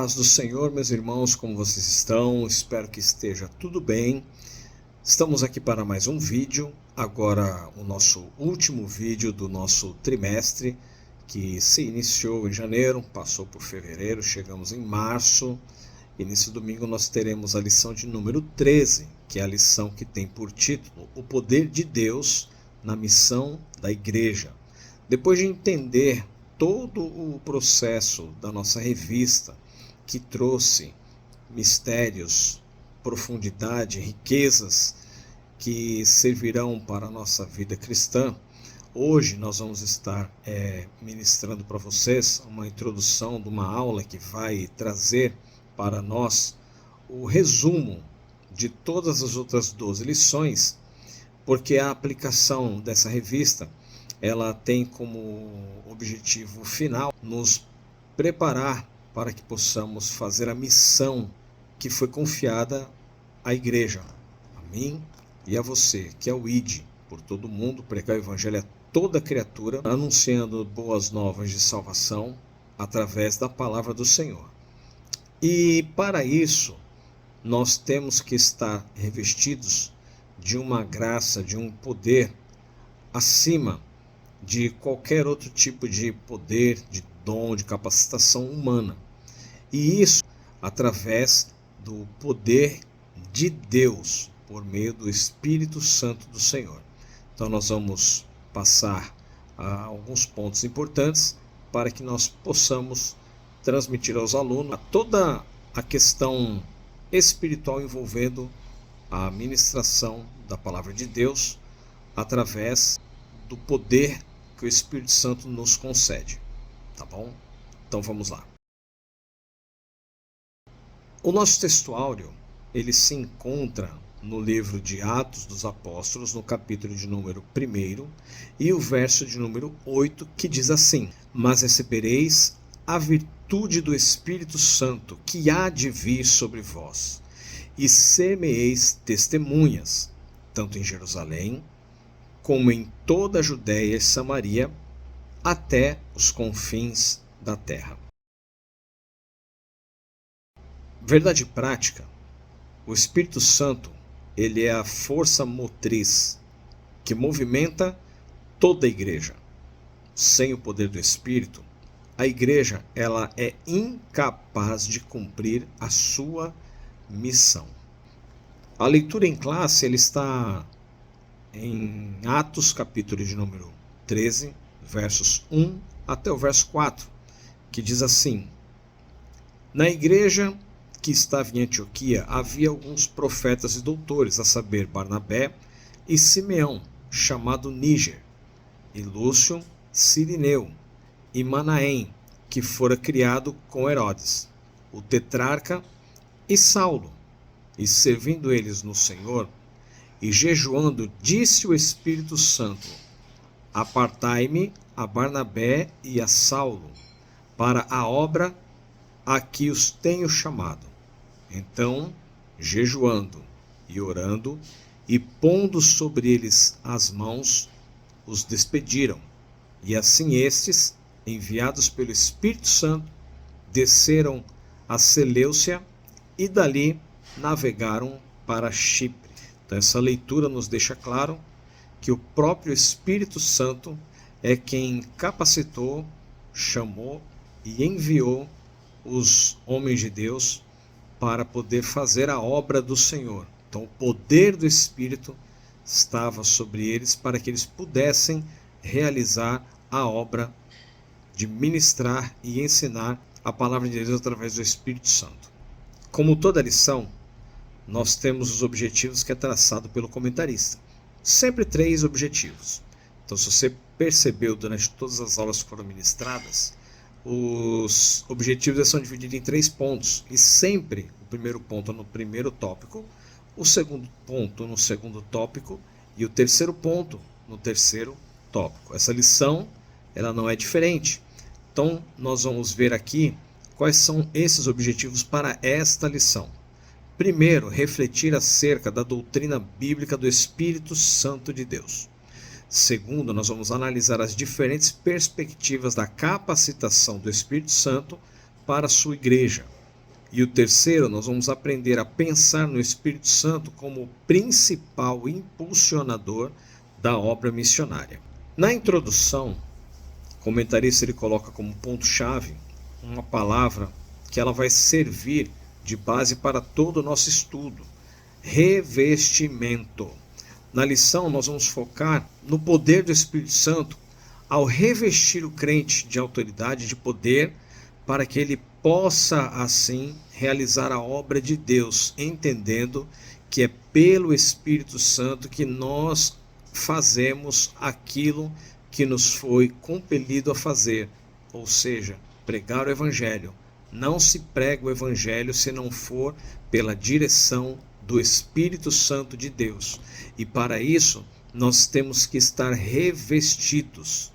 paz do Senhor, meus irmãos, como vocês estão? Espero que esteja tudo bem. Estamos aqui para mais um vídeo, agora o nosso último vídeo do nosso trimestre, que se iniciou em janeiro, passou por fevereiro, chegamos em março, e nesse domingo nós teremos a lição de número 13, que é a lição que tem por título O Poder de Deus na Missão da Igreja. Depois de entender todo o processo da nossa revista, que trouxe mistérios, profundidade, riquezas que servirão para a nossa vida cristã, hoje nós vamos estar ministrando para vocês uma introdução de uma aula que vai trazer para nós o resumo de todas as outras 12 lições, porque a aplicação dessa revista ela tem como objetivo final nos preparar para que possamos fazer a missão que foi confiada à igreja, a mim e a você, que é o ID, por todo mundo, pregar o evangelho a toda criatura, anunciando boas novas de salvação através da palavra do Senhor. E para isso, nós temos que estar revestidos de uma graça, de um poder acima de qualquer outro tipo de poder, de dom, de capacitação humana. E isso através do poder de Deus, por meio do Espírito Santo do Senhor. Então nós vamos passar a alguns pontos importantes para que nós possamos transmitir aos alunos toda a questão espiritual envolvendo a ministração da palavra de Deus através do poder que o Espírito Santo nos concede, tá bom? Então vamos lá. O nosso textuário, ele se encontra no livro de Atos dos Apóstolos, no capítulo de número 1 e o verso de número 8, que diz assim: Mas recebereis a virtude do Espírito Santo, que há de vir sobre vós, e ser-me-eis testemunhas, tanto em Jerusalém, como em toda a Judéia e Samaria, até os confins da terra. Verdade prática, o Espírito Santo, ele é a força motriz que movimenta toda a igreja. Sem o poder do Espírito, a igreja ela é incapaz de cumprir a sua missão. A leitura em classe ele está em Atos, capítulo de número 13, versos 1 até o verso 4, que diz assim: Na igreja que estava em Antioquia havia alguns profetas e doutores, a saber, Barnabé e Simeão, chamado Níger, e Lúcio, Cirineu, e Manaém, que fora criado com Herodes, o tetrarca, e Saulo. E servindo eles no Senhor, e jejuando, disse o Espírito Santo: Apartai-me a Barnabé e a Saulo para a obra a que os tenho chamado. Então, jejuando e orando, e pondo sobre eles as mãos, os despediram. E assim estes, enviados pelo Espírito Santo, desceram a Seleucia e dali navegaram para Chipre. Então essa leitura nos deixa claro que o próprio Espírito Santo é quem capacitou, chamou e enviou os homens de Deus para poder fazer a obra do Senhor. Então o poder do Espírito estava sobre eles para que eles pudessem realizar a obra de ministrar e ensinar a palavra de Deus através do Espírito Santo. Como toda lição, nós temos os objetivos que é traçado pelo comentarista. Sempre 3 objetivos. Então, se você percebeu durante todas as aulas que foram ministradas, os objetivos são divididos em 3 pontos. E sempre o primeiro ponto no primeiro tópico, o segundo ponto no segundo tópico e o terceiro ponto no terceiro tópico. Essa lição ela não é diferente. Então, nós vamos ver aqui quais são esses objetivos para esta lição. Primeiro, refletir acerca da doutrina bíblica do Espírito Santo de Deus. Segundo, nós vamos analisar as diferentes perspectivas da capacitação do Espírito Santo para a sua igreja. E o terceiro, nós vamos aprender a pensar no Espírito Santo como o principal impulsionador da obra missionária. Na introdução, o comentarista ele coloca como ponto-chave uma palavra que ela vai servir de base para todo o nosso estudo: revestimento. Na lição, nós vamos focar no poder do Espírito Santo ao revestir o crente de autoridade, de poder, para que ele possa, assim, realizar a obra de Deus, entendendo que é pelo Espírito Santo que nós fazemos aquilo que nos foi compelido a fazer, ou seja, pregar o Evangelho. Não se prega o Evangelho se não for pela direção do Espírito Santo de Deus. E para isso, nós temos que estar revestidos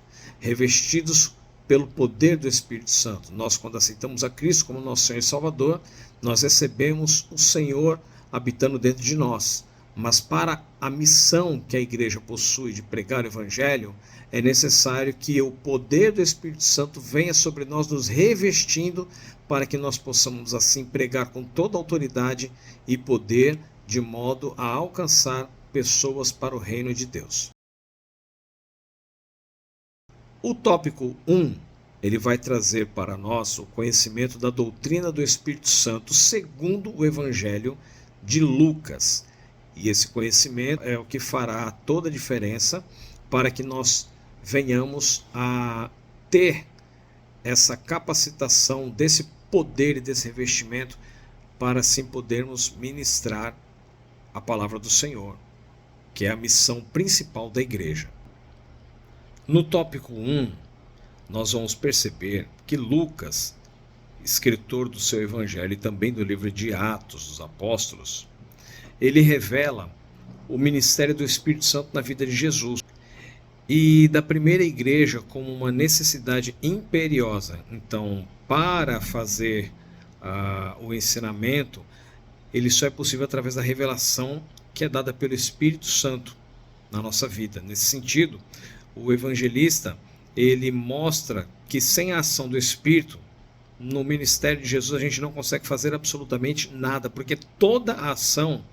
pelo poder do Espírito Santo. Nós, quando aceitamos a Cristo como nosso Senhor e Salvador, nós recebemos o Senhor habitando dentro de nós. Mas para a missão que a igreja possui de pregar o Evangelho, é necessário que o poder do Espírito Santo venha sobre nós, nos revestindo, para que nós possamos assim pregar com toda autoridade e poder, de modo a alcançar pessoas para o reino de Deus. O tópico 1, ele vai trazer para nós o conhecimento da doutrina do Espírito Santo segundo o Evangelho de Lucas. E esse conhecimento é o que fará toda a diferença para que nós venhamos a ter essa capacitação desse poder e desse revestimento para assim podermos ministrar a palavra do Senhor, que é a missão principal da igreja. No tópico 1, nós vamos perceber que Lucas, escritor do seu evangelho e também do livro de Atos dos Apóstolos, ele revela o ministério do Espírito Santo na vida de Jesus e da primeira igreja como uma necessidade imperiosa. Então, para fazer o ensinamento, ele só é possível através da revelação que é dada pelo Espírito Santo na nossa vida. Nesse sentido, o evangelista ele mostra que sem a ação do Espírito, no ministério de Jesus a gente não consegue fazer absolutamente nada, porque toda a ação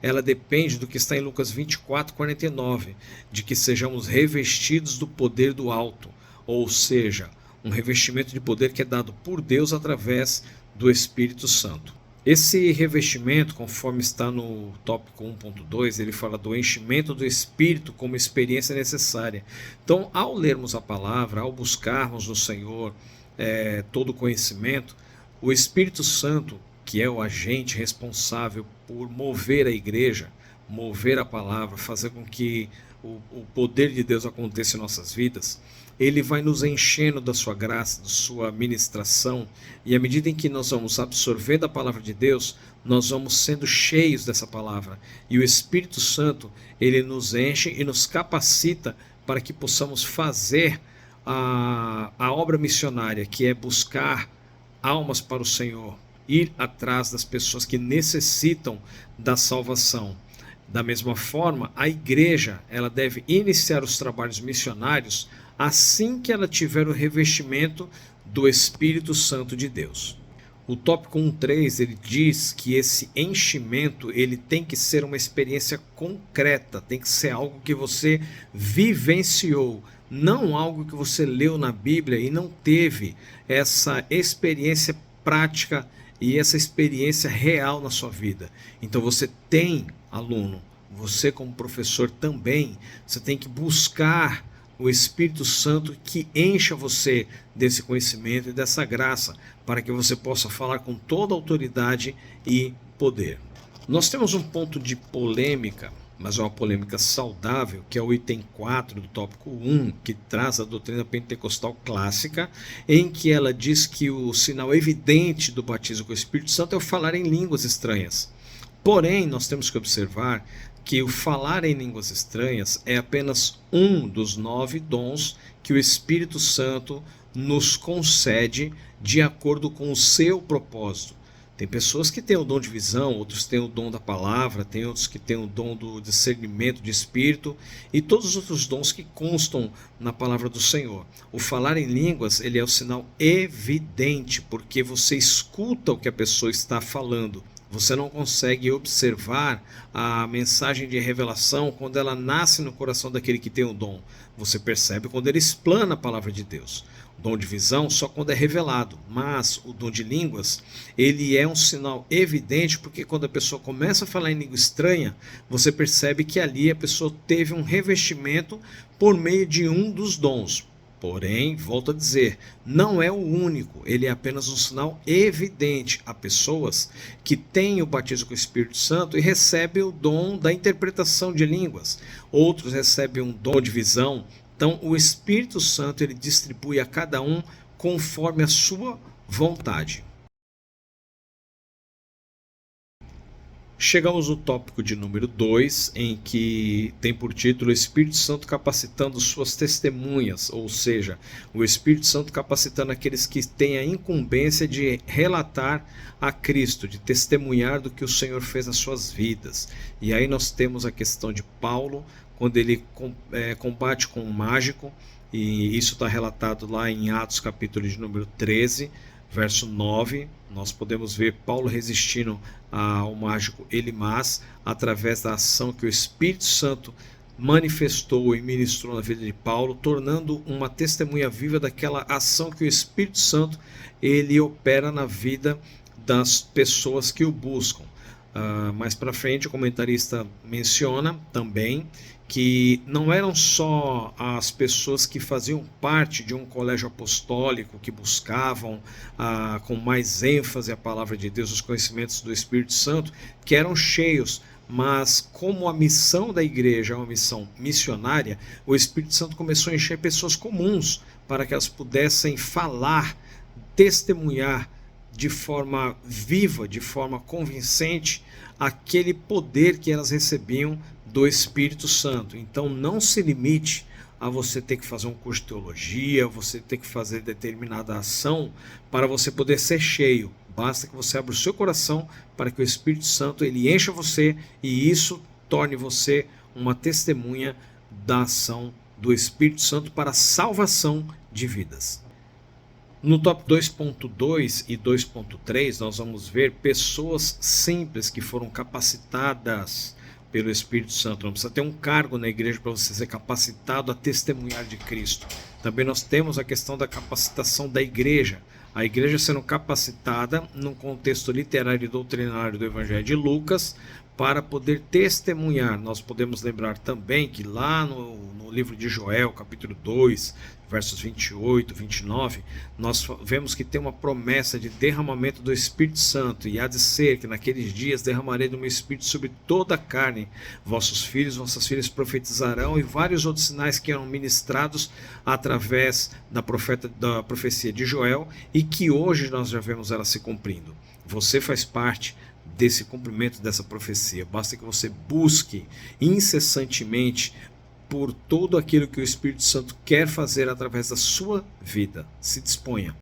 ela depende do que está em Lucas 24:49, de que sejamos revestidos do poder do alto, ou seja, um revestimento de poder que é dado por Deus através do Espírito Santo. Esse revestimento, conforme está no tópico 1.2, ele fala do enchimento do Espírito como experiência necessária. Então, ao lermos a palavra, ao buscarmos no Senhor todo o conhecimento, o Espírito Santo, que é o agente responsável por mover a igreja, mover a palavra, fazer com que o poder de Deus aconteça em nossas vidas, ele vai nos enchendo da sua graça, da sua ministração, e à medida em que nós vamos absorvendo a palavra de Deus, nós vamos sendo cheios dessa palavra, e o Espírito Santo, ele nos enche e nos capacita para que possamos fazer a obra missionária, que é buscar almas para o Senhor, ir atrás das pessoas que necessitam da salvação. Da mesma forma, a igreja ela deve iniciar os trabalhos missionários assim que ela tiver o revestimento do Espírito Santo de Deus. O tópico 1.3 ele diz que esse enchimento ele tem que ser uma experiência concreta, tem que ser algo que você vivenciou, não algo que você leu na Bíblia e não teve essa experiência prática e essa experiência real na sua vida. Então você tem, aluno, você como professor também, você tem que buscar o Espírito Santo que encha você desse conhecimento e dessa graça, para que você possa falar com toda autoridade e poder. Nós temos um ponto de polêmica, mas é uma polêmica saudável, que é o item 4 do tópico 1, que traz a doutrina pentecostal clássica, em que ela diz que o sinal evidente do batismo com o Espírito Santo é o falar em línguas estranhas. Porém, nós temos que observar que o falar em línguas estranhas é apenas um dos 9 dons que o Espírito Santo nos concede de acordo com o seu propósito. Tem pessoas que têm o dom de visão, outros têm o dom da palavra, tem outros que têm o dom do discernimento de espírito e todos os outros dons que constam na palavra do Senhor. O falar em línguas, ele é o sinal evidente, porque você escuta o que a pessoa está falando. Você não consegue observar a mensagem de revelação quando ela nasce no coração daquele que tem o dom. Você percebe quando ele explana a palavra de Deus. O dom de visão só quando é revelado, mas o dom de línguas, ele é um sinal evidente, porque quando a pessoa começa a falar em língua estranha, você percebe que ali a pessoa teve um revestimento por meio de um dos dons. Porém, volto a dizer, não é o único, ele é apenas um sinal evidente. Há pessoas que têm o batismo com o Espírito Santo e recebem o dom da interpretação de línguas, outros recebem um dom de visão. Então, o Espírito Santo ele distribui a cada um conforme a sua vontade. Chegamos no tópico de número 2, em que tem por título o Espírito Santo capacitando suas testemunhas, ou seja, o Espírito Santo capacitando aqueles que têm a incumbência de relatar a Cristo, de testemunhar do que o Senhor fez nas suas vidas. E aí nós temos a questão de Paulo, quando ele combate com um mágico, e isso está relatado lá em Atos capítulo de número 13, verso 9, nós podemos ver Paulo resistindo ao mágico Elimas através da ação que o Espírito Santo manifestou e ministrou na vida de Paulo, tornando uma testemunha viva daquela ação que o Espírito Santo ele opera na vida das pessoas que o buscam. Mais para frente o comentarista menciona também que não eram só as pessoas que faziam parte de um colégio apostólico, que buscavam com mais ênfase a palavra de Deus, os conhecimentos do Espírito Santo, que eram cheios, mas como a missão da igreja é uma missão missionária, o Espírito Santo começou a encher pessoas comuns para que elas pudessem falar, testemunhar de forma viva, de forma convincente, aquele poder que elas recebiam do Espírito Santo. Então não se limite a você ter que fazer um curso de teologia, você ter que fazer determinada ação para você poder ser cheio. Basta que você abra o seu coração para que o Espírito Santo ele encha você e isso torne você uma testemunha da ação do Espírito Santo para a salvação de vidas. No tópico 2.2 e 2.3 nós vamos ver pessoas simples que foram capacitadas pelo Espírito Santo. Não precisa ter um cargo na igreja para você ser capacitado a testemunhar de Cristo. Também nós temos a questão da capacitação da igreja. A igreja sendo capacitada num contexto literário e doutrinário do Evangelho de Lucas para poder testemunhar. Nós podemos lembrar também que lá no livro de Joel, capítulo 2, versos 28, 29, nós vemos que tem uma promessa de derramamento do Espírito Santo, e há de ser que naqueles dias derramarei do meu Espírito sobre toda a carne, vossos filhos, vossas filhas profetizarão, e vários outros sinais que eram ministrados através da profecia de Joel, e que hoje nós já vemos ela se cumprindo. Você faz parte desse cumprimento dessa profecia, basta que você busque incessantemente por tudo aquilo que o Espírito Santo quer fazer através da sua vida. Se disponha.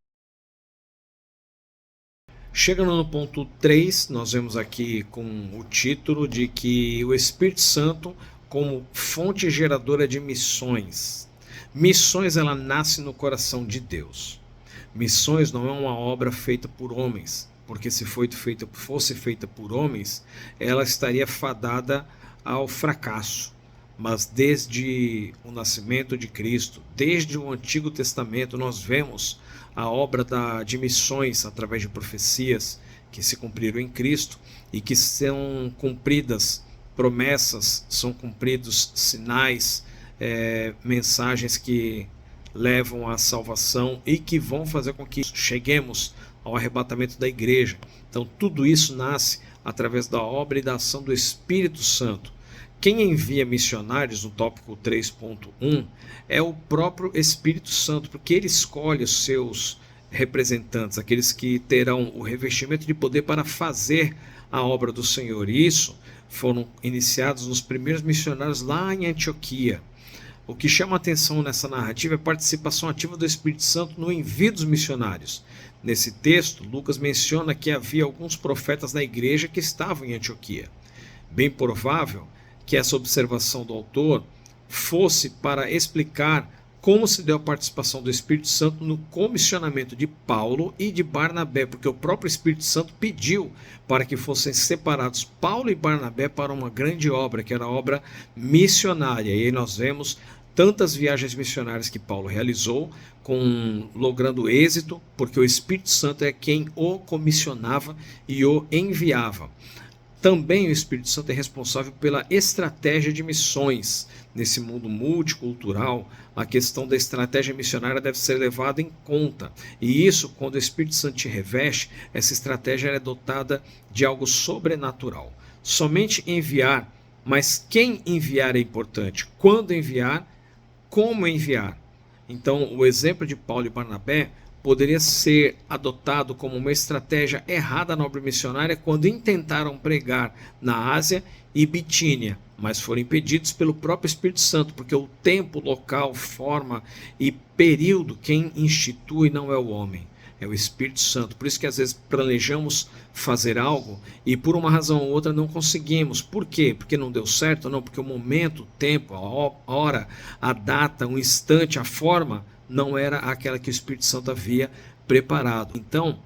Chegando no ponto 3, nós vemos aqui com o título de que o Espírito Santo como fonte geradora de missões. Missões, ela nasce no coração de Deus. Missões não é uma obra feita por homens, porque se fosse feita por homens, ela estaria fadada ao fracasso. Mas desde o nascimento de Cristo, desde o Antigo Testamento, nós vemos a obra de missões através de profecias que se cumpriram em Cristo e que são cumpridas promessas, são cumpridos sinais, mensagens que levam à salvação e que vão fazer com que cheguemos ao arrebatamento da igreja. Então tudo isso nasce através da obra e da ação do Espírito Santo. Quem envia missionários no tópico 3.1 é o próprio Espírito Santo, porque ele escolhe os seus representantes, aqueles que terão o revestimento de poder para fazer a obra do Senhor. E isso foram iniciados nos primeiros missionários lá em Antioquia. O que chama a atenção nessa narrativa é a participação ativa do Espírito Santo no envio dos missionários. nesse texto, Lucas menciona que havia alguns profetas na igreja que estavam em Antioquia. Bem provável que essa observação do autor fosse para explicar como se deu a participação do Espírito Santo no comissionamento de Paulo e de Barnabé, porque o próprio Espírito Santo pediu para que fossem separados Paulo e Barnabé para uma grande obra, que era a obra missionária. E aí nós vemos tantas viagens missionárias que Paulo realizou, logrando êxito, porque o Espírito Santo é quem o comissionava e o enviava. Também o Espírito Santo é responsável pela estratégia de missões. Nesse mundo multicultural, a questão da estratégia missionária deve ser levada em conta. E isso, quando o Espírito Santo te reveste, essa estratégia é dotada de algo sobrenatural. Somente enviar, mas quem enviar é importante. Quando enviar, como enviar. Então, o exemplo de Paulo e Barnabé poderia ser adotado como uma estratégia errada na obra missionária quando intentaram pregar na Ásia e Bitínia, mas foram impedidos pelo próprio Espírito Santo, porque o tempo, local, forma e período quem institui não é o homem, é o Espírito Santo. Por isso que às vezes planejamos fazer algo e por uma razão ou outra não conseguimos. Por quê? Porque não deu certo? Não, porque o momento, o tempo, a hora, a data, o instante, a forma não era aquela que o Espírito Santo havia preparado. Então,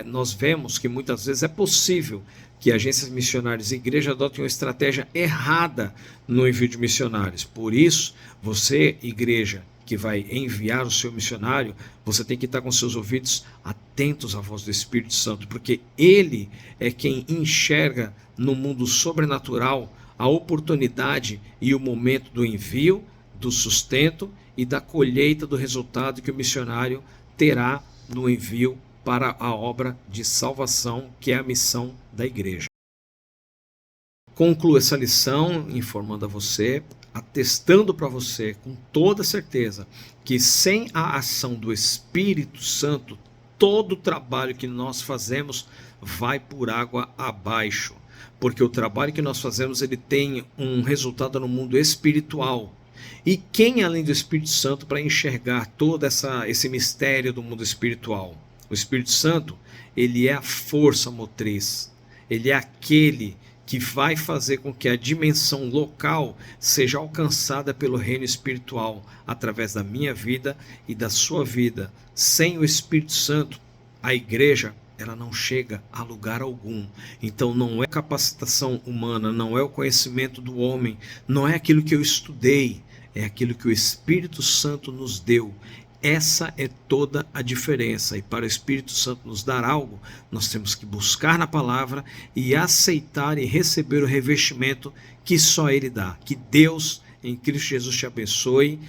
nós vemos que muitas vezes é possível que agências missionárias e igreja adotem uma estratégia errada no envio de missionários. Por isso, você, igreja, que vai enviar o seu missionário, você tem que estar com seus ouvidos atentos à voz do Espírito Santo, porque ele é quem enxerga no mundo sobrenatural a oportunidade e o momento do envio, do sustento e da colheita do resultado que o missionário terá no envio para a obra de salvação, que é a missão da igreja. Concluo essa lição informando a você, atestando para você com toda certeza que sem a ação do Espírito Santo, todo o trabalho que nós fazemos vai por água abaixo, porque o trabalho que nós fazemos ele tem um resultado no mundo espiritual. E quem além do Espírito Santo para enxergar todo esse mistério do mundo espiritual? O Espírito Santo, ele é a força motriz, ele é aquele que vai fazer com que a dimensão local seja alcançada pelo reino espiritual através da minha vida e da sua vida. Sem o Espírito Santo, a igreja ela não chega a lugar algum. Então não é capacitação humana, não é o conhecimento do homem, não é aquilo que eu estudei, é aquilo que o Espírito Santo nos deu. Essa é toda a diferença. E para o Espírito Santo nos dar algo, nós temos que buscar na palavra e aceitar e receber o revestimento que só Ele dá. Que Deus, em Cristo Jesus, te abençoe.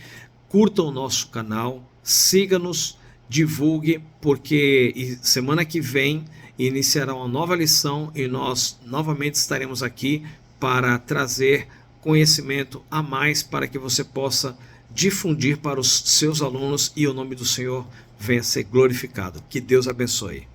Curta o nosso canal, siga-nos, divulgue, porque semana que vem iniciará uma nova lição e nós novamente estaremos aqui para trazer conhecimento a mais para que você possa difundir para os seus alunos e o nome do Senhor venha a ser glorificado. Que Deus abençoe.